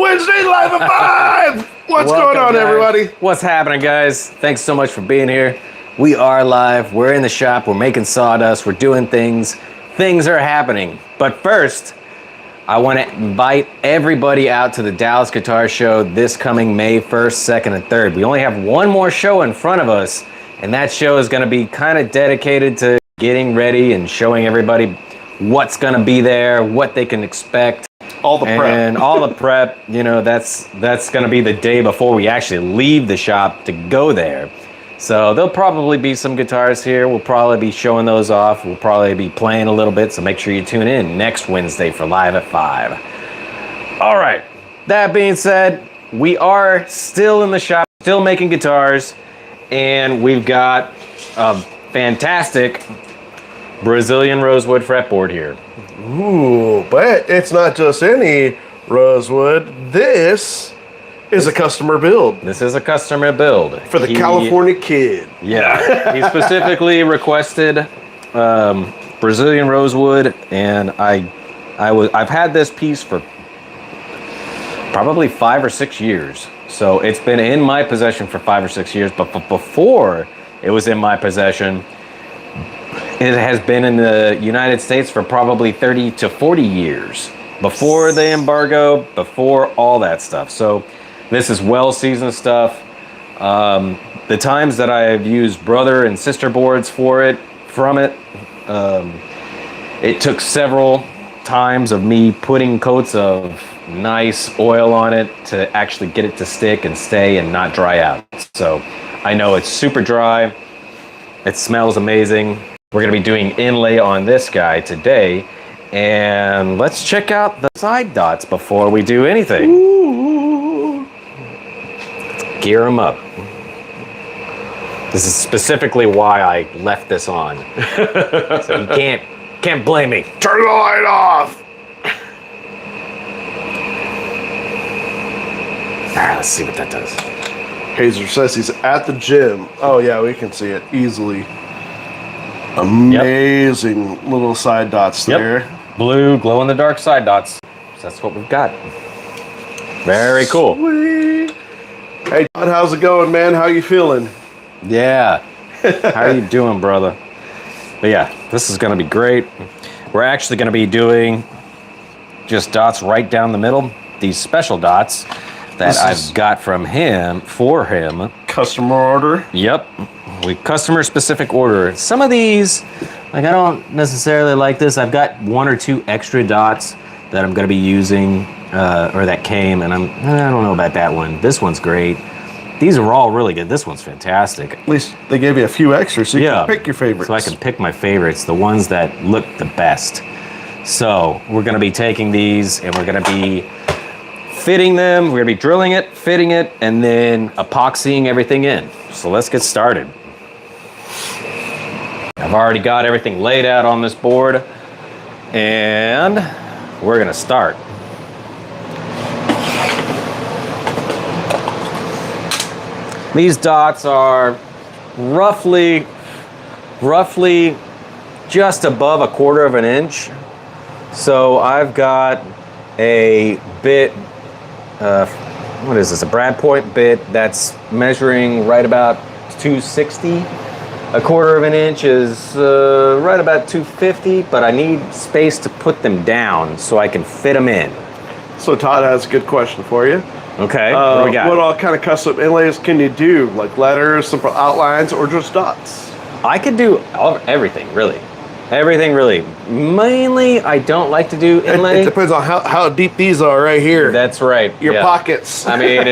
Wednesday live at 5. What's going on, guys. everybody? What's happening, guys? Thanks so much for being here. We are live. We're in the shop. We're making sawdust. We're doing things. Things are happening. But first, I want to invite everybody out to the Dallas Guitar Show this coming May 1st, 2nd, and 3rd. We only have one more show in front of us, and that show is going to be kind of dedicated to getting ready and showing everybody what's going to be there, what they can expect. All the prep. And all the prep, you know, that's going to be the day before we actually leave the shop to go there. So there'll probably be some guitars here. We'll probably be showing those off. We'll probably be playing a little bit, so make sure you tune in next Wednesday for Live at 5. All right, that being said, we are still in the shop, still making guitars, and we've got a fantastic Brazilian rosewood fretboard here. Ooh, but it's not just any rosewood. This is a customer build This is a customer build. for the California kid. Yeah, he specifically requested Brazilian rosewood, and I've had this piece for probably 5 or 6 years. So it's been in my possession for 5 or 6 years, but before it was in my possession, it has been in the United States for probably 30 to 40 years. Before the embargo, before all that stuff. So this is well-seasoned stuff. The times that I have used brother and sister boards from it, it took several times of me putting coats of nice oil on it to actually get it to stick and stay and not dry out. So I know it's super dry. It smells amazing. We're going to be doing inlay on this guy today. And let's check out the side dots before we do anything. Ooh. Let's gear them up. This is specifically why I left this on. So you can't blame me. Turn the light off. All right, let's see what that does. Hazer says he's at the gym. Oh, yeah, we can see it easily. Amazing little side dots there. Blue glow-in-the-dark side dots. So that's what we've got. Very cool. Sweet. Hey, Todd, how's it going, man? How you feeling? Yeah. How are you doing, brother? But yeah, this is going to be great. We're actually going to be doing just dots right down the middle. These special dots that I've got from him, for him. Customer order? Yep. We customer specific order. Some of these, like I don't necessarily like this. I've got 1 or 2 extra dots that I'm going to be using, or that came, and I don't know about that one. This one's great. These are all really good. This one's fantastic. At least they gave you a few extras so you can pick your favorites. So I can pick my favorites, the ones that look the best. So we're going to be taking these and we're going to be fitting them. We're going to be drilling it, fitting it, and then epoxying everything in. So let's get started. I've already got everything laid out on this board, and we're going to start. These dots are roughly just above 1/4 of an inch. So I've got a bit, what is this, a brad point bit that's measuring right about 260. 1/4 of an inch is right about 250, but I need space to put them down so I can fit them in. So Todd has a good question for you. Okay, what do we got? What all kind of custom inlays can you do? Like letters, simple outlines, or just dots? I could do everything, really. Everything, really. Mainly, I don't like to do inlay. It depends on how deep these are right here. That's right. Your pockets. I mean,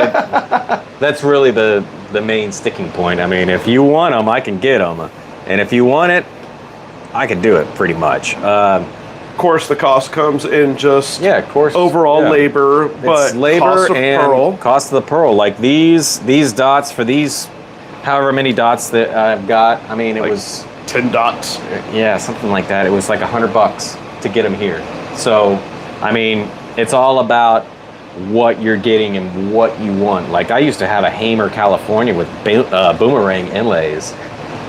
that's really the main sticking point. I mean, if you want them, I can get them. And if you want it, I can do it pretty much. Of course, the cost comes in just overall labor, but it's labor cost of and pearl. Cost of the pearl. Like these dots for these, however many dots that I've got. I mean, it was 10 dots. Yeah, something like that. It was like $100 to get them here. So, I mean, it's all about what you're getting and what you want. Like I used to have a Hamer California with boomerang inlays,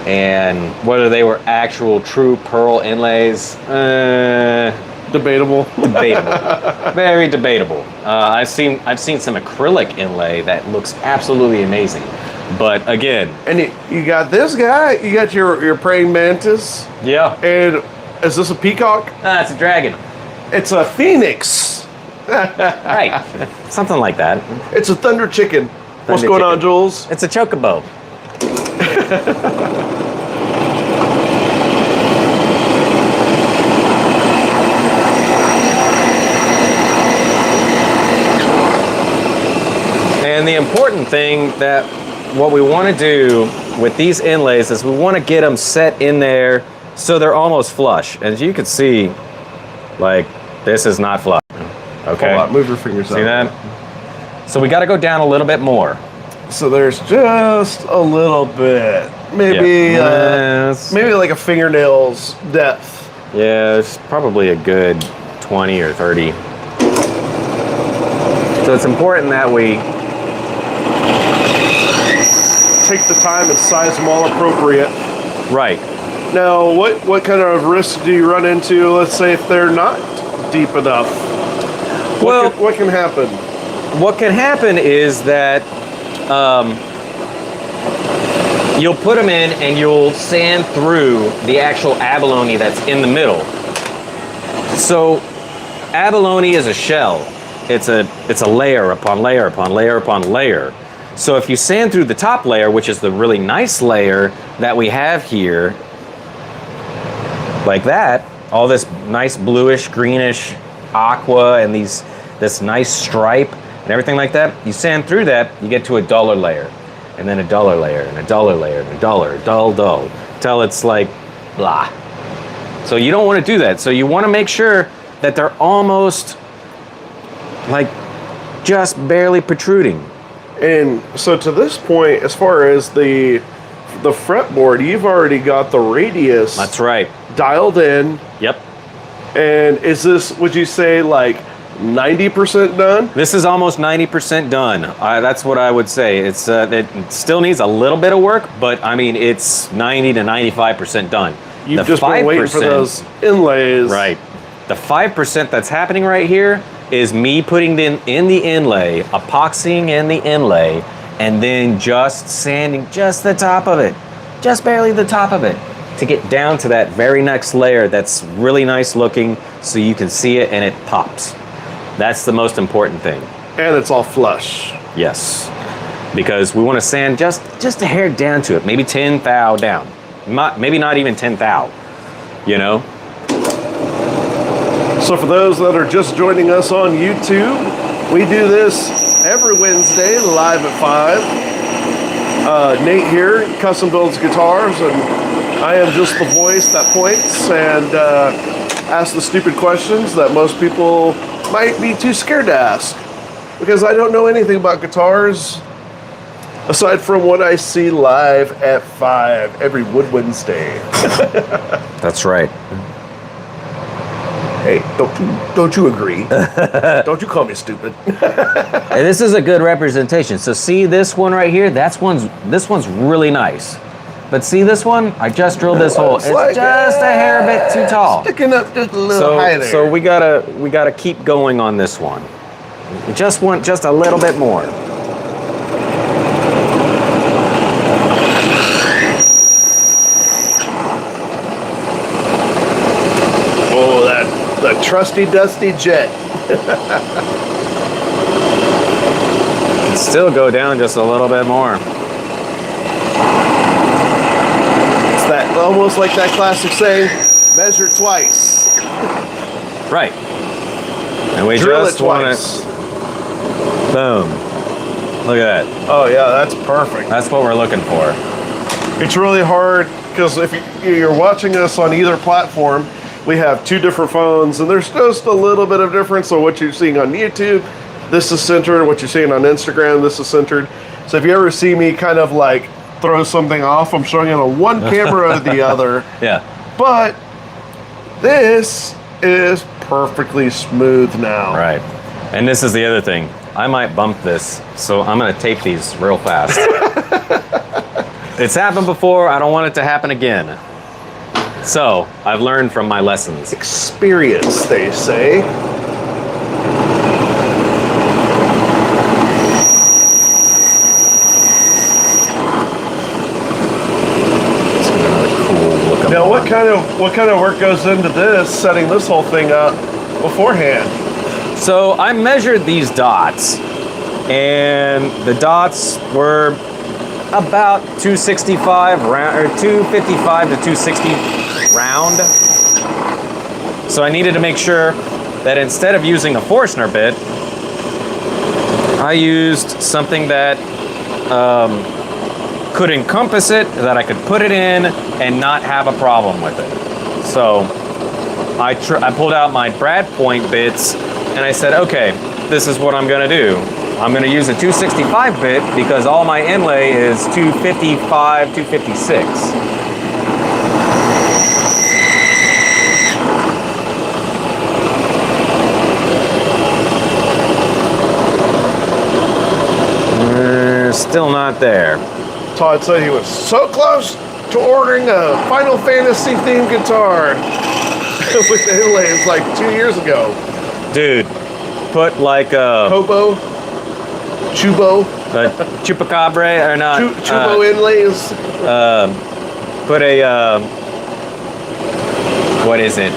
and whether they were actual true pearl inlays, Debatable. Debatable. Very debatable. I've seen some acrylic inlay that looks absolutely amazing. But again, And you got this guy. You got your praying mantis. yeah. And is this a peacock? It's a dragon. It's a phoenix. Right. Something like that. It's a thunder chicken. What's Thunder going on, chicken. Jules? It's a chocobo. And the important thing that what we want to do with these inlays is we want to get them set in there so they're almost flush. As you can see, like, this is not flush. Okay. Hold on, move your fingers See out. that? So we got to go down a little bit more. So there's just a little bit. Maybe Yes. maybe like a fingernail's depth. Yeah, it's probably a good 20 or 30. So it's important that we Take the time and size them all appropriate. right. Now, what kind of risks do you run into? Let's say if they're not deep enough. Well, What can happen? what can happen is that you'll put them in and you'll sand through the actual abalone that's in the middle. So abalone is a shell. It's a layer upon layer upon layer upon layer. So if you sand through the top layer, which is the really nice layer that we have here, like that, all this nice bluish, greenish aqua and this nice stripe and everything like that, you sand through that, you get to a duller layer, and then a duller layer, and a duller layer, and a dull, till it's like blah. So you don't want to do that. So you want to make sure that they're almost like just barely protruding. And so to this point, as far as the fretboard, you've already got the radius That's right. dialed in. Yep. And is this, would you say, like 90% done? This is almost 90% done. That's what I would say. It still needs a little bit of work, but I mean, it's 90 to 95% done. You've just been waiting for those inlays. Right. The 5% that's happening right here is me putting in the inlay, epoxying in the inlay, and then just sanding just the top of it, just barely the top of it, to get down to that very next layer that's really nice looking so you can see it and it pops. That's the most important thing. And it's all flush. Yes. Because we want to sand just a hair down to it, maybe 10 thou down. Maybe not even 10 thou, you know? So for those that are just joining us on YouTube, we do this every Wednesday live at 5. Nate here, custom builds guitars, and I am just the voice that points and asks the stupid questions that most people might be too scared to ask. Because I don't know anything about guitars aside from what I see live at 5 every Wood Wednesday. That's right. Hey, don't you agree? Don't you call me stupid? And this is a good representation. So see this one right here? This one's really nice. But see this one? I just drilled this hole. It's like, just a hair bit too tall. Sticking up just a little high there. So we gotta keep going on this one. We just want just a little bit more. Oh, that trusty dusty jet. Still go down just a little bit more. It's that almost like that classic saying, measure twice. Right. And we Drill just it want twice. it. Boom. Look at that. Oh yeah, that's perfect. That's what we're looking for. It's really hard because if you're watching us on either platform, we have two different phones and there's just a little bit of difference. So what you're seeing on YouTube, this is centered. What you're seeing on Instagram, this is centered. So if you ever see me kind of like throw something off, I'm showing it on one camera or the other. Yeah. But this is perfectly smooth now. Right. And this is the other thing. I might bump this, so I'm gonna tape these real fast. It's happened before, I don't want it to happen again. So I've learned from my lessons. Experience, they say. Now, what kind of work goes into this, setting this whole thing up beforehand? So I measured these dots, and the dots were about 265 round, or 255 to 260 round. So I needed to make sure that instead of using a Forstner bit, I used something that could encompass it, that I could put it in and not have a problem with it. So I pulled out my Brad Point bits and I said, okay, this is what I'm gonna do. I'm gonna use a 265 bit because all my inlay is 255, 256. Still not there. Todd said he was so close to ordering a Final Fantasy themed guitar with inlays like 2 years ago. Dude, put like a Hobo, Chubo, Chupacabra or not? Chubo inlays. Put a what is it?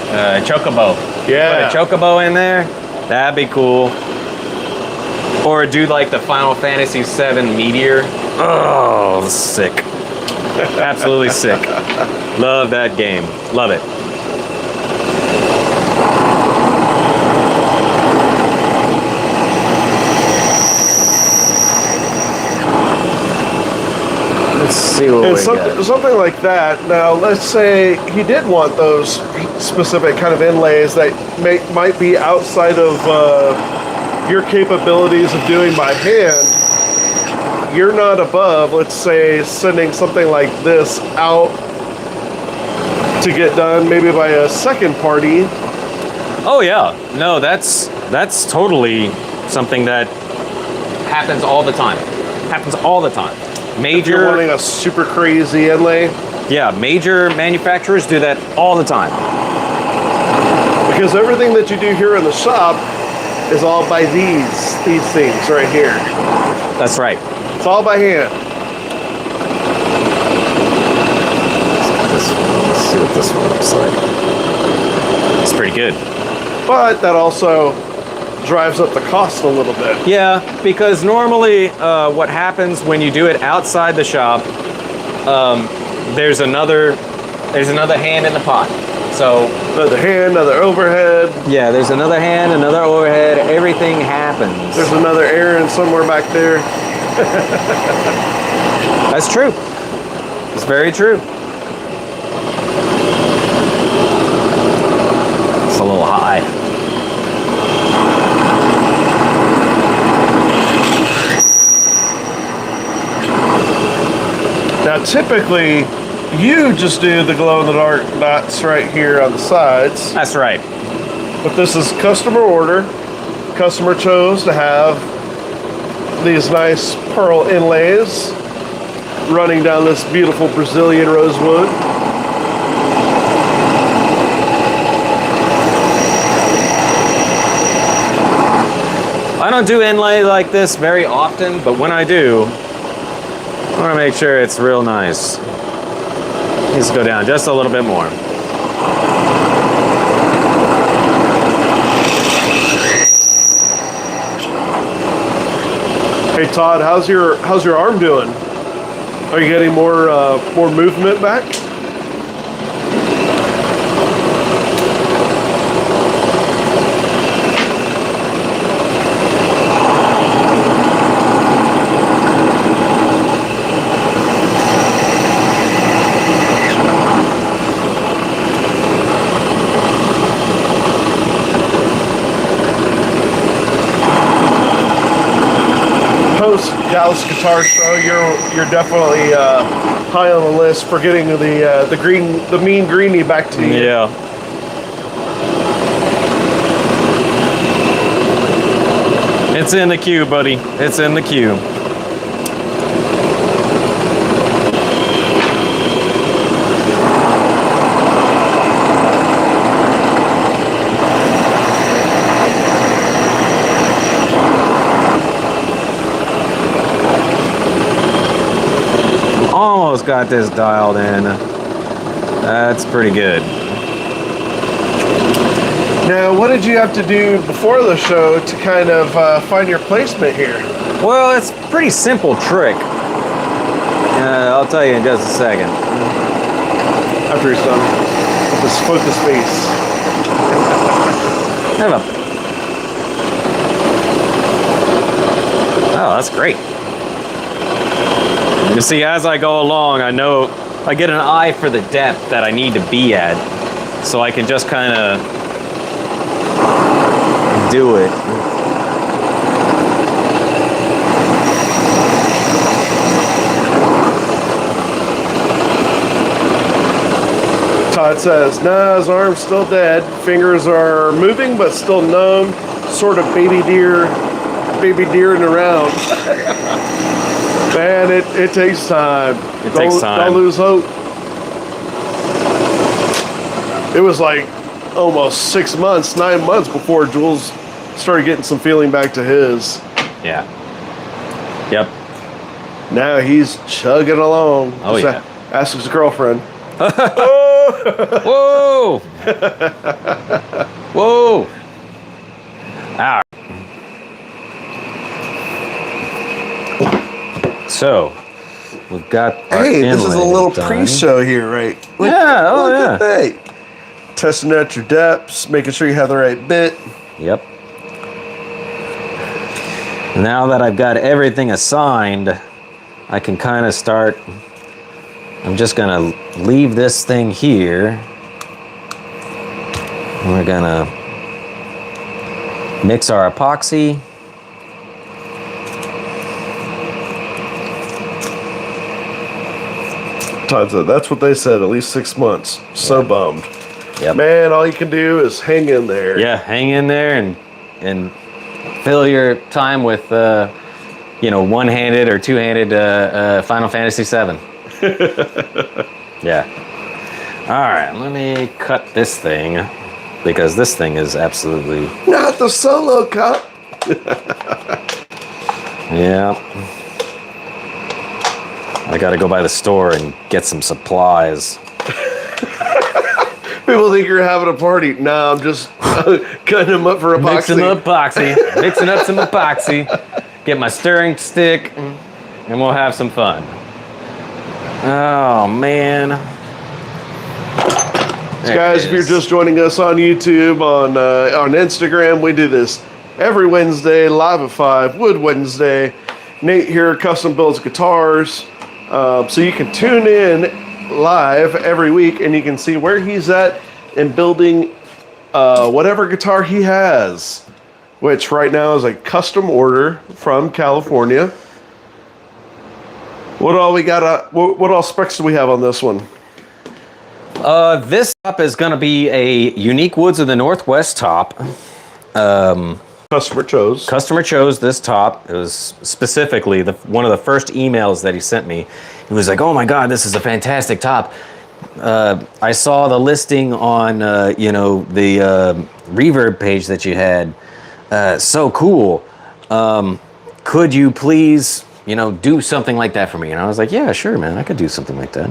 Chocobo. Yeah. Put a Chocobo in there. That'd be cool. Or do like the Final Fantasy VII Meteor. Oh, sick. Absolutely sick. Love that game. Love it. Let's see what we got. Something like that. Now, let's say he did want those specific kind of inlays that might be outside of your capabilities of doing by hand. You're not above, let's say, sending something like this out to get done maybe by a second party. Oh yeah, no, that's totally something that happens all the time. Happens all the time. If you're wanting a super crazy inlay. Yeah, major manufacturers do that all the time. Because everything that you do here in the shop is all by these things right here. That's right. It's all by hand. Let's see what this one looks like. It's pretty good. But that also drives up the cost a little bit. Yeah, because normally what happens when you do it outside the shop, there's another hand in the pot. So another hand, another overhead. Yeah, there's another hand, another overhead. Everything happens. There's another errand somewhere back there. That's true. It's very true. It's a little high. Now, typically, you just do the glow-in-the-dark dots right here on the sides. That's right. But this is customer order. Customer chose to have these nice pearl inlays running down this beautiful Brazilian rosewood. I don't do inlay like this very often, but when I do, I want to make sure it's real nice. Let's go down just a little bit more. Hey Todd, how's your arm doing? Are you getting more movement back? Dallas Guitar Show, you're definitely high on the list for getting the mean greenie back to you. Yeah. It's in the queue, buddy. It's in the queue. almost got this dialed in. That's pretty good. Now, what did you have to do before the show to kind of find your placement here? Well, it's a pretty simple trick. I'll tell you in just a second. After he's done with this focus face. Oh, that's great. You see, as I go along, I know I get an eye for the depth that I need to be at, so I can just kind of do it. Todd says, nah, his arm's still dead. Fingers are moving, but still numb. Sort of baby deering around. Man, it takes time. It takes time. Don't lose hope. It was like almost 6 months, 9 months before Jules started getting some feeling back to his. Yeah. Yep. Now he's chugging along. Oh, Just yeah. Ask his girlfriend. Whoa! Whoa! Ow. So, we've got our Hey, this is a inlay little done. pre-show here, right? Yeah, oh Look yeah. at that. Testing out your depths, making sure you have the right bit. Yep. Now that I've got everything assigned, I can kind of start. I'm just gonna leave this thing here. We're gonna mix our epoxy. Todd said, that's what they said, at least 6 months. So bummed. Yep. Man, all you can do is hang in there. Yeah, hang in there and fill your time with one-handed or two-handed Final Fantasy VII. Yeah. All right, let me cut this thing because this thing is absolutely. Not the solo cup. Yeah. I got to go by the store and get some supplies. People think you're having a party. No, I'm just cutting them up for epoxy. Mixing up some epoxy. Get my stirring stick, and we'll have some fun. Oh man. So guys, if you're just joining us on YouTube, on Instagram, we do this every Wednesday, live at 5, Wood Wednesday. Nate here, custom builds guitars. So you can tune in live every week and you can see where he's at in building whatever guitar he has, which right now is a custom order from California. What all we got? What all specs do we have on this one? This top is going to be a Unique Woods of the Northwest top. Customer chose this top. It was specifically one of the first emails that he sent me. He was like, "Oh my God, this is a fantastic top. I saw the listing on the Reverb page that you had. So cool. Could you please do something like that for me?" And I was like, "Yeah, sure, man. I could do something like that."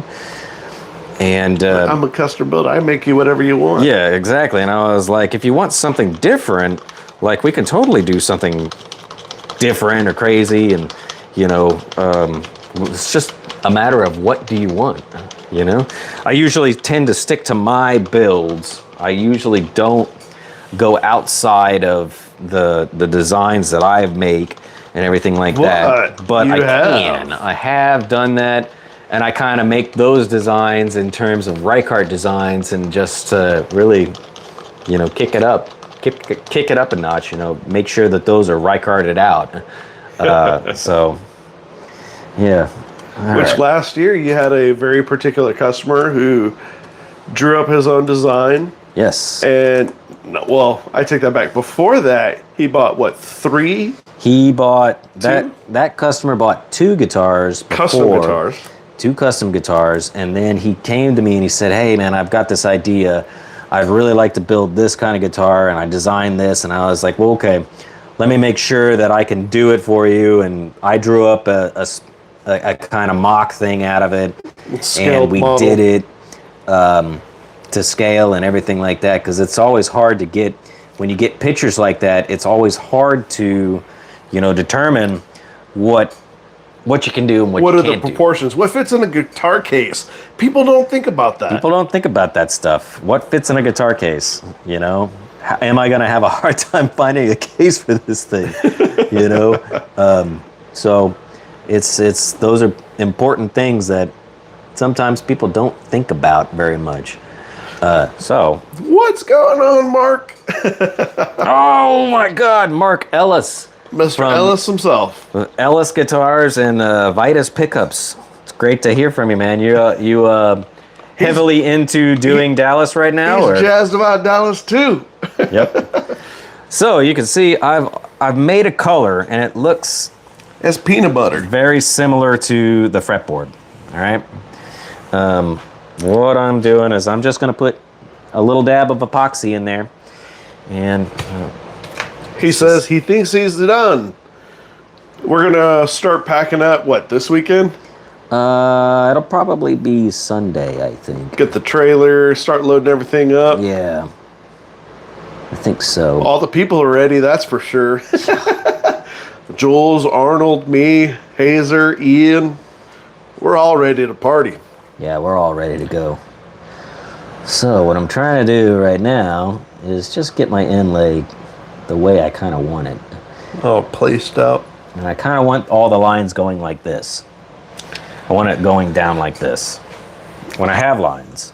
And I'm a custom builder. I make you whatever you want. Yeah, exactly. And I was like, if you want something different, like we can totally do something different or crazy, and it's just a matter of what do you want. I usually tend to stick to my builds. I usually don't go outside of the designs that I make and everything like that. But I have done that, and I kind of make those designs in terms of Reichardt designs, and just really, kick it up a notch. Make sure that those are Reicharted out. So, yeah. Which last year you had a very particular customer who drew up his own design. Yes. And, well, I take that back. Before that, he bought, 3? He bought, that customer bought 2 guitars before. Custom guitars. 2 custom guitars. And then he came to me and he said, "Hey, man, I've got this idea. I'd really like to build this kind of guitar, and I designed this." And I was like, "Well, okay, let me make sure that I can do it for you." And I drew up a a kind of mock thing out of it, Scaled and we model. did it to scale and everything like that, because it's always hard to get, when you get pictures like that, it's always hard to, determine what you can do and what What you are the can't do. proportions? What fits in a guitar case? People don't think about that. People don't think about that stuff. What fits in a guitar case? Am I going to have a hard time finding a case for this thing? So it's those are important things that sometimes people don't think about very much. What's going on, Mark? Oh my God, Mark Ellis. Mr. Ellis himself. Ellis Guitars and Vitus Pickups. It's great to hear from you, man. You heavily into doing Dallas right now? He's jazzed about Dallas too. Yep. So you can see I've made a color, and it looks It's peanut butter. very similar to the fretboard. All right. What I'm doing is I'm just going to put a little dab of epoxy in there, and He says he thinks he's done. We're gonna start packing up. What, this weekend? it'll probably be Sunday, I think. Get the trailer, start loading everything up. Yeah, I think so. All the people are ready, that's for sure. Jules, Arnold, me, Hazer, Ian. We're all ready to party. Yeah, we're all ready to go. So what I'm trying to do right now is just get my inlay the way I kind of want it. All placed out. And I kind of want all the lines going like this. I want it going down like this when I have lines.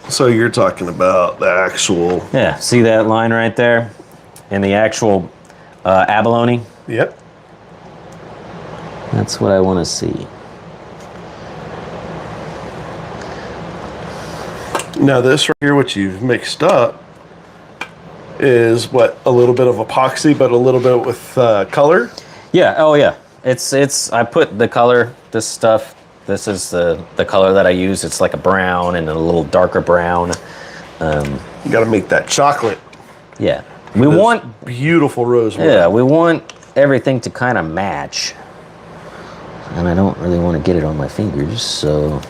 So you're talking about the actual... Yeah, see that line right there? And the actual abalone? Yep. That's what I want to see. Now this right here, what you've mixed up, is what, a little bit of epoxy, but a little bit with color? Yeah, oh yeah. It's I put the color, this stuff, this is the color that I use. It's like a brown and a little darker brown. You gotta make that chocolate. Yeah. We This want, beautiful rosewood. yeah, we want everything to kind of match. And I don't really want to get it on my fingers, so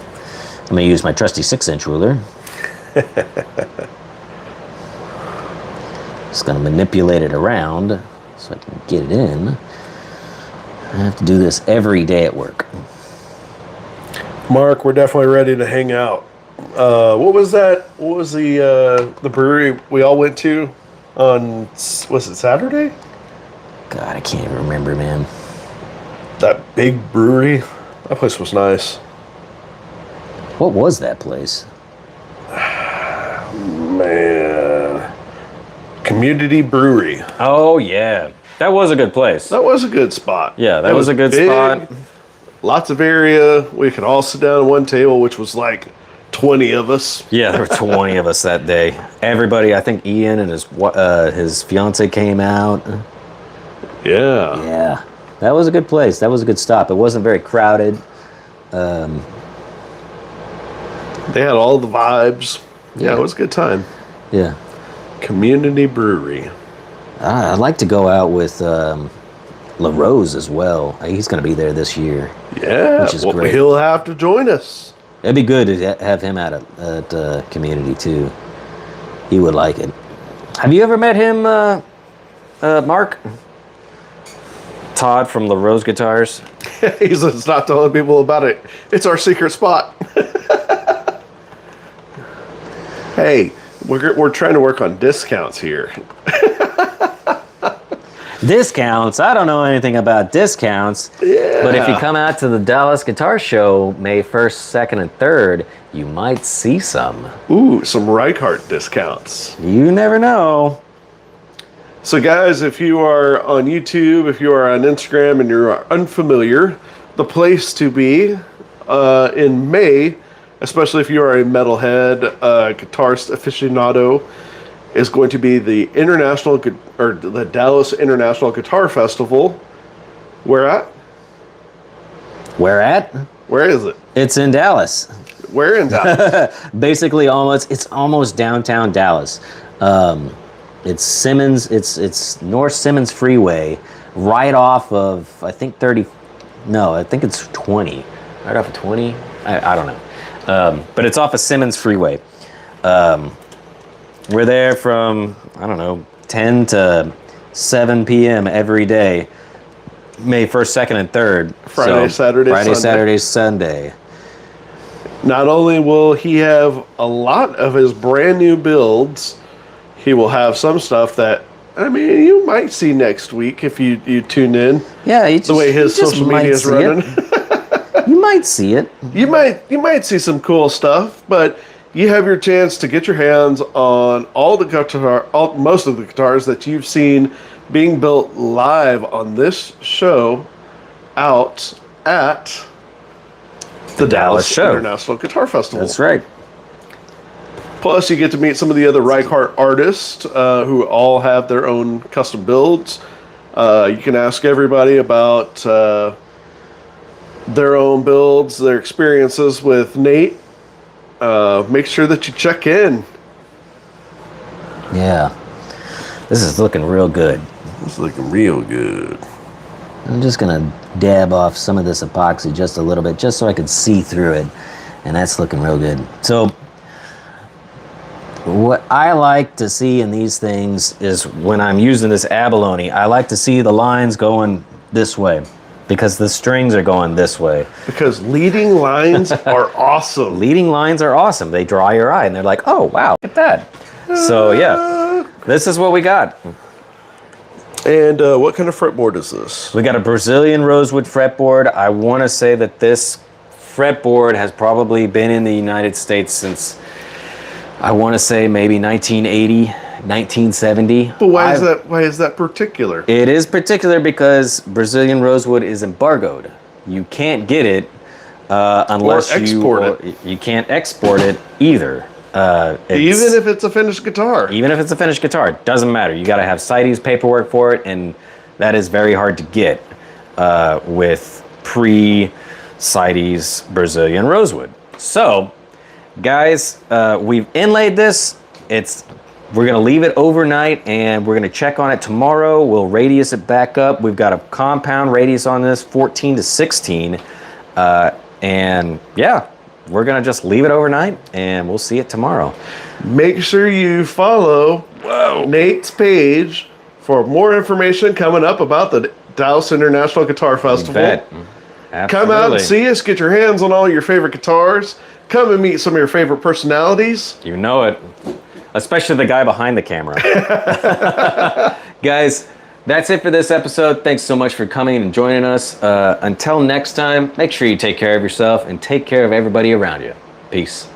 I'm gonna use my trusty 6-inch ruler. Just gonna manipulate it around so I can get it in. I have to do this every day at work. Mark, we're definitely ready to hang out. What was that? What was the brewery we all went to on, was it Saturday? God, I can't even remember, man. That big brewery. That place was nice. What was that place? Man. Community Brewery. Oh yeah, that was a good place. That was a good spot. Yeah, that It was a good big, spot. Lots of area. We could all sit down at one table, which was like 20 of us. Yeah, there were 20 of us that day. Everybody, I think Ian and his fiance came out. Yeah. Yeah, that was a good place. That was a good stop. It wasn't very crowded. They had all the vibes. Yeah, it was a good time. Yeah. Community Brewery. I'd like to go out with LaRose as well. He's going to be there this year. Yeah, Which is well, great. he'll have to join us. It'd be good to have him out at Community too. He would like it. Have you ever met him, Mark? Todd from LaRose Guitars. He says, stop telling people about it. It's our secret spot. Hey, we're trying to work on discounts here. Discounts? I don't know anything about discounts. Yeah. But if you come out to the Dallas Guitar Show May 1st, 2nd, and 3rd, you might see some. Ooh, some Reichardt discounts. You never know. So guys, if you are on YouTube, if you are on Instagram and you're unfamiliar, the place to be in May, especially if you are a metalhead, guitarist aficionado, is going to be the the Dallas International Guitar Festival. Where at? Where at? Where is it? It's in Dallas. Where in Dallas? Basically, it's almost downtown Dallas. It's Simmons. It's North Simmons Freeway, right off of I think No, I think it's 20. Right off of 20? I don't know. But it's off of Simmons Freeway. We're there from, I don't know, 10 to 7 p.m. every day. May 1st, 2nd, and 3rd. Friday, Saturday, Friday, Sunday. Saturday, Sunday. Not only will he have a lot of his brand new builds, he will have some stuff that, I mean, you might see next week if you tune in. Yeah, The way his social media is running. You might see it. You might see some cool stuff, but you have your chance to get your hands on most of the guitars that you've seen being built live on this show out at the Dallas show. International Guitar Festival. That's right. Plus, you get to meet some of the other Reichardt artists who all have their own custom builds. You can ask everybody about their own builds, their experiences with Nate. Make sure that you check in. Yeah. This is looking real good. It's looking real good. I'm just gonna dab off some of this epoxy just a little bit, just so I can see through it. And that's looking real good. So, what I like to see in these things is when I'm using this abalone, I like to see the lines going this way, because the strings are going this way. Because leading lines are awesome. Leading lines are awesome. They draw your eye, and they're like, oh, wow, look at that. So, yeah, this is what we got. And what kind of fretboard is this? We got a Brazilian rosewood fretboard. I want to say that this fretboard has probably been in the United States since, I want to say maybe 1980, 1970. But why is that particular? It is particular because Brazilian rosewood is embargoed. You can't get it unless you can't export it either. Even if it's a finished guitar. Even if it's a finished guitar, it doesn't matter. You got to have CITES paperwork for it, and that is very hard to get with pre-CITES Brazilian rosewood. So, guys, we've inlaid this. We're gonna leave it overnight, and we're gonna check on it tomorrow. We'll radius it back up. We've got a compound radius on this, 14 to 16, and yeah. We're going to just leave it overnight, and we'll see it tomorrow. Make sure you follow Nate's page for more information coming up about the Dallas International Guitar Festival. You bet. Absolutely. Come out and see us. Get your hands on all your favorite guitars. Come and meet some of your favorite personalities. You know it. Especially the guy behind the camera. Guys, that's it for this episode. Thanks so much for coming and joining us. Until next time, make sure you take care of yourself and take care of everybody around you. Peace.